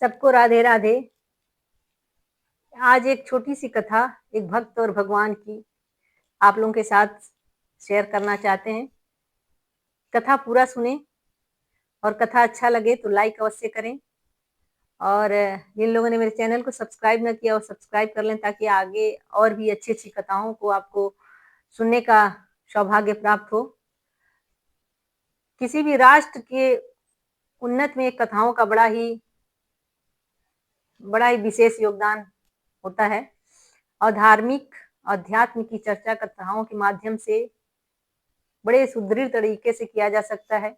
सबको राधे राधे। आज एक छोटी सी कथा एक भक्त और भगवान की आप लोगों के साथ शेयर करना चाहते हैं। कथा पूरा सुने और कथा अच्छा लगे तो लाइक अवश्य करें। और जिन लोगों ने मेरे चैनल को सब्सक्राइब न किया वो सब्सक्राइब कर लें ताकि आगे और भी अच्छी अच्छी कथाओं को आपको सुनने का सौभाग्य प्राप्त हो। किसी भी राष्ट्र के उन्नत में कथाओं का बड़ा ही विशेष योगदान होता है और धार्मिक अध्यात्म की चर्चा कथाओं के माध्यम से बड़े सुदृढ़ तरीके से किया जा सकता है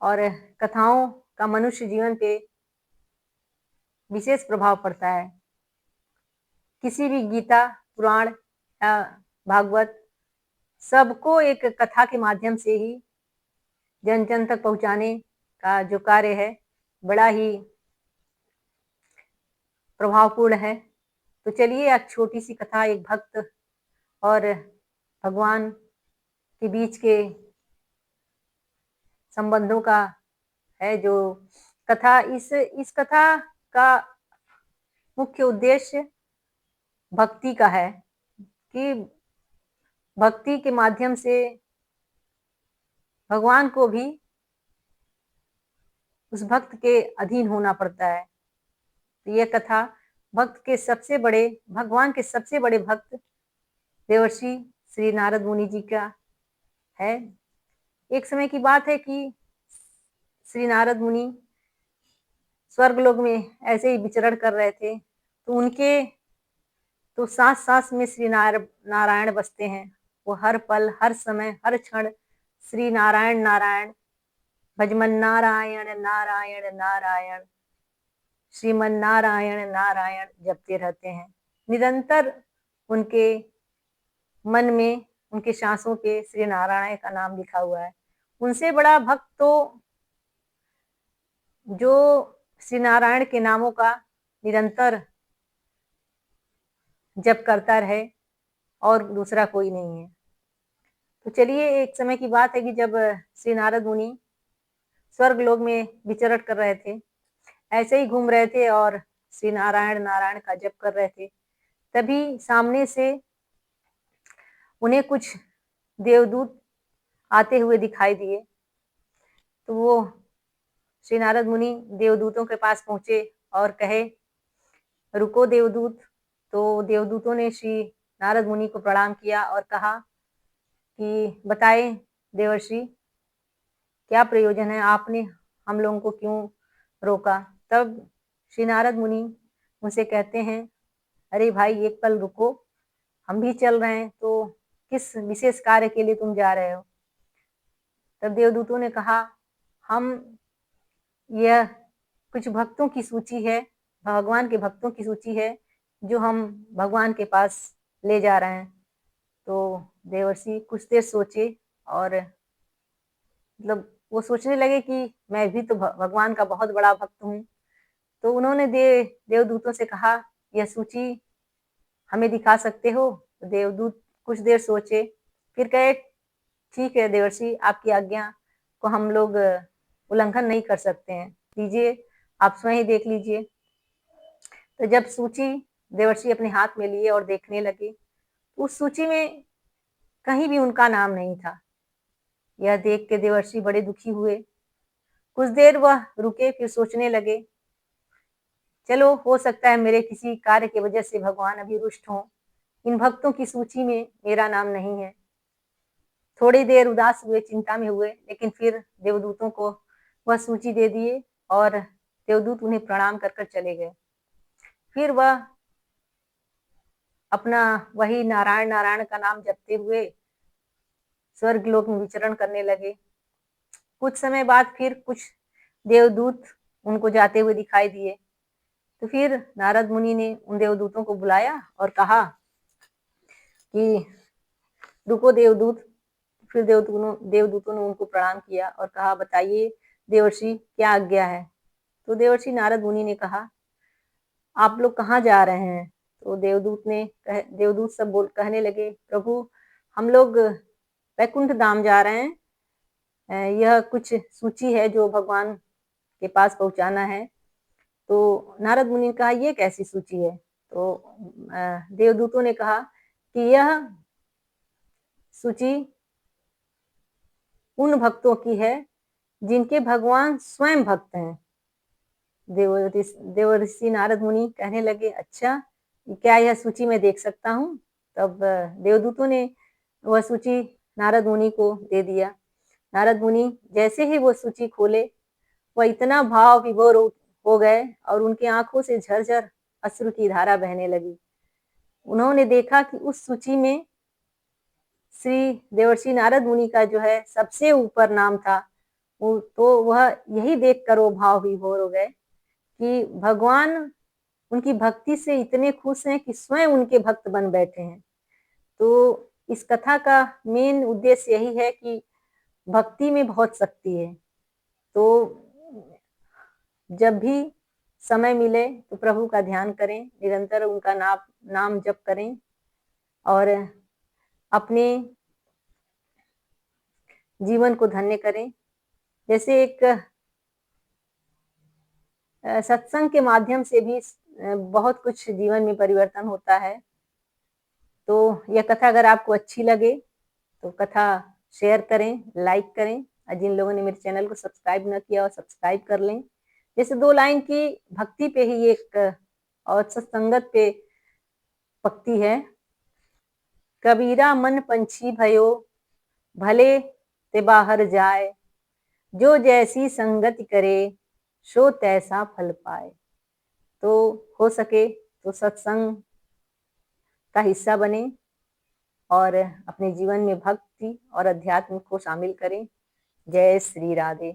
और कथाओं का मनुष्य जीवन पे विशेष प्रभाव पड़ता है। किसी भी गीता, पुराण या भागवत सबको एक कथा के माध्यम से ही जन जन तक पहुंचाने का जो कार्य है बड़ा ही प्रभावपूर्ण है। तो चलिए आज छोटी सी कथा एक भक्त और भगवान के बीच के संबंधों का है। जो कथा इस कथा का मुख्य उद्देश्य भक्ति का है कि भक्ति के माध्यम से भगवान को भी उस भक्त के अधीन होना पड़ता है। तो यह कथा भगवान के सबसे बड़े भक्त देवर्षि श्री नारद मुनि जी का है। एक समय की बात है कि श्री नारद मुनि स्वर्गलोक में ऐसे ही विचरण कर रहे थे तो उनके तो सांस सांस में श्री नारायण बसते हैं। वो हर पल, हर समय, हर क्षण श्री नारायण नारायण, भजमन नारायण नारायण नारायण, श्रीमन नारायण नारायण जपते रहते हैं। निरंतर उनके मन में, उनके सांसों पे श्री नारायण का नाम लिखा हुआ है। उनसे बड़ा भक्त तो जो श्री नारायण के नामों का निरंतर जप करता रहे और दूसरा कोई नहीं है। तो चलिए एक समय की बात है कि जब श्री नारद मुनि स्वर्ग लोक में विचरण कर रहे थे, ऐसे ही घूम रहे थे और श्री नारायण नारायण का जप कर रहे थे, तभी सामने से उन्हें कुछ देवदूत आते हुए दिखाई दिए। तो वो श्री नारद मुनि देवदूतों के पास पहुंचे और कहे, रुको देवदूत। तो देवदूतों ने श्री नारद मुनि को प्रणाम किया और कहा कि बताएं देवर्षि, क्या प्रयोजन है, आपने हम लोगों को क्यों रोका। तब श्री नारद मुनि उनसे कहते हैं, अरे भाई एक पल रुको, हम भी चल रहे हैं, तो किस विशेष कार्य के लिए तुम जा रहे हो। तब देवदूतों ने कहा, हम यह कुछ भक्तों की सूची है, भगवान के भक्तों की सूची है जो हम भगवान के पास ले जा रहे हैं। तो देवर्षि कुछ देर सोचे और मतलब वो सोचने लगे कि मैं भी तो भगवान का बहुत बड़ा भक्त हूँ। तो उन्होंने देवदूतों से कहा, यह सूची हमें दिखा सकते हो। तो देवदूत कुछ देर सोचे, फिर कहे, ठीक है देवर्षि, आपकी आज्ञा को हम लोग उल्लंघन नहीं कर सकते हैं, लीजिए आप स्वयं ही देख लीजिए। तो जब सूची देवर्षि अपने हाथ में लिए और देखने लगे, उस सूची में कहीं भी उनका नाम नहीं था। यह देख के देवर्षि बड़े दुखी हुए। कुछ देर वह रुके, फिर सोचने लगे, चलो हो सकता है मेरे किसी कार्य की वजह से भगवान अभी रुष्ट हों, इन भक्तों की सूची में मेरा नाम नहीं है। थोड़ी देर उदास हुए, चिंता में हुए, लेकिन फिर देवदूतों को वह सूची दे दिए और देवदूत उन्हें प्रणाम कर कर चले गए। फिर वह अपना वही नारायण नारायण का नाम जपते हुए स्वर्ग लोक में विचरण करने लगे। कुछ समय बाद फिर कुछ देवदूत उनको जाते हुए दिखाई दिए। तो फिर नारद मुनि ने उन देवदूतों को बुलाया और कहा कि रुको देवदूत। फिर देवदूतों ने उनको प्रणाम किया और कहा, बताइए देवर्षि क्या आज्ञा है। तो देवर्षि नारद मुनि ने कहा, आप लोग कहाँ जा रहे हैं। तो देवदूत सब कहने लगे, प्रभु हम लोग वैकुंठ धाम जा रहे हैं, यह कुछ सूची है जो भगवान के पास पहुंचाना है। तो नारद मुनि ने कहा ये कैसी सूची है? तो देवदूतों ने कहा कि यह सूची उन भक्तों की है जिनके भगवान स्वयं भक्त हैं। देवर्षि नारद मुनि कहने लगे, अच्छा, क्या यह सूची मैं देख सकता हूँ? तब देवदूतों ने वह सूची नारद मुनि को दे दिया। नारद मुनि जैसे ही वो सूची खोले, वह इतना भाव विभोर हो गए और उनकी आंखों से झरझर अश्रु की धारा बहने लगी। उन्होंने देखा कि उस सूची में श्री देवर्षि नारद मुनि का जो है सबसे ऊपर नाम था। तो वह यही देखकर वो भाव विभोर हो गए कि भगवान उनकी भक्ति से इतने खुश हैं कि स्वयं उनके भक्त बन बैठे हैं। तो इस कथा का मेन उद्देश्य यही है कि भक्ति में बहुत शक्ति है। तो जब भी समय मिले तो प्रभु का ध्यान करें, निरंतर उनका नाम जप करें और अपने जीवन को धन्य करें। जैसे एक सत्संग के माध्यम से भी बहुत कुछ जीवन में परिवर्तन होता है। तो यह कथा अगर आपको अच्छी लगे तो कथा शेयर करें, लाइक करें और जिन लोगों ने मेरे चैनल को सब्सक्राइब न किया और सब्सक्राइब कर लें। जैसे 2 लाइन की भक्ति पे ही एक और सत्संगत पे पक्ति है। कबीरा मन पंछी भयो, भले ते बाहर जाए, जो जैसी संगति करे, सो तैसा फल पाए। तो हो सके तो सत्संग का हिस्सा बने और अपने जीवन में भक्ति और अध्यात्म को शामिल करें। जय श्री राधे।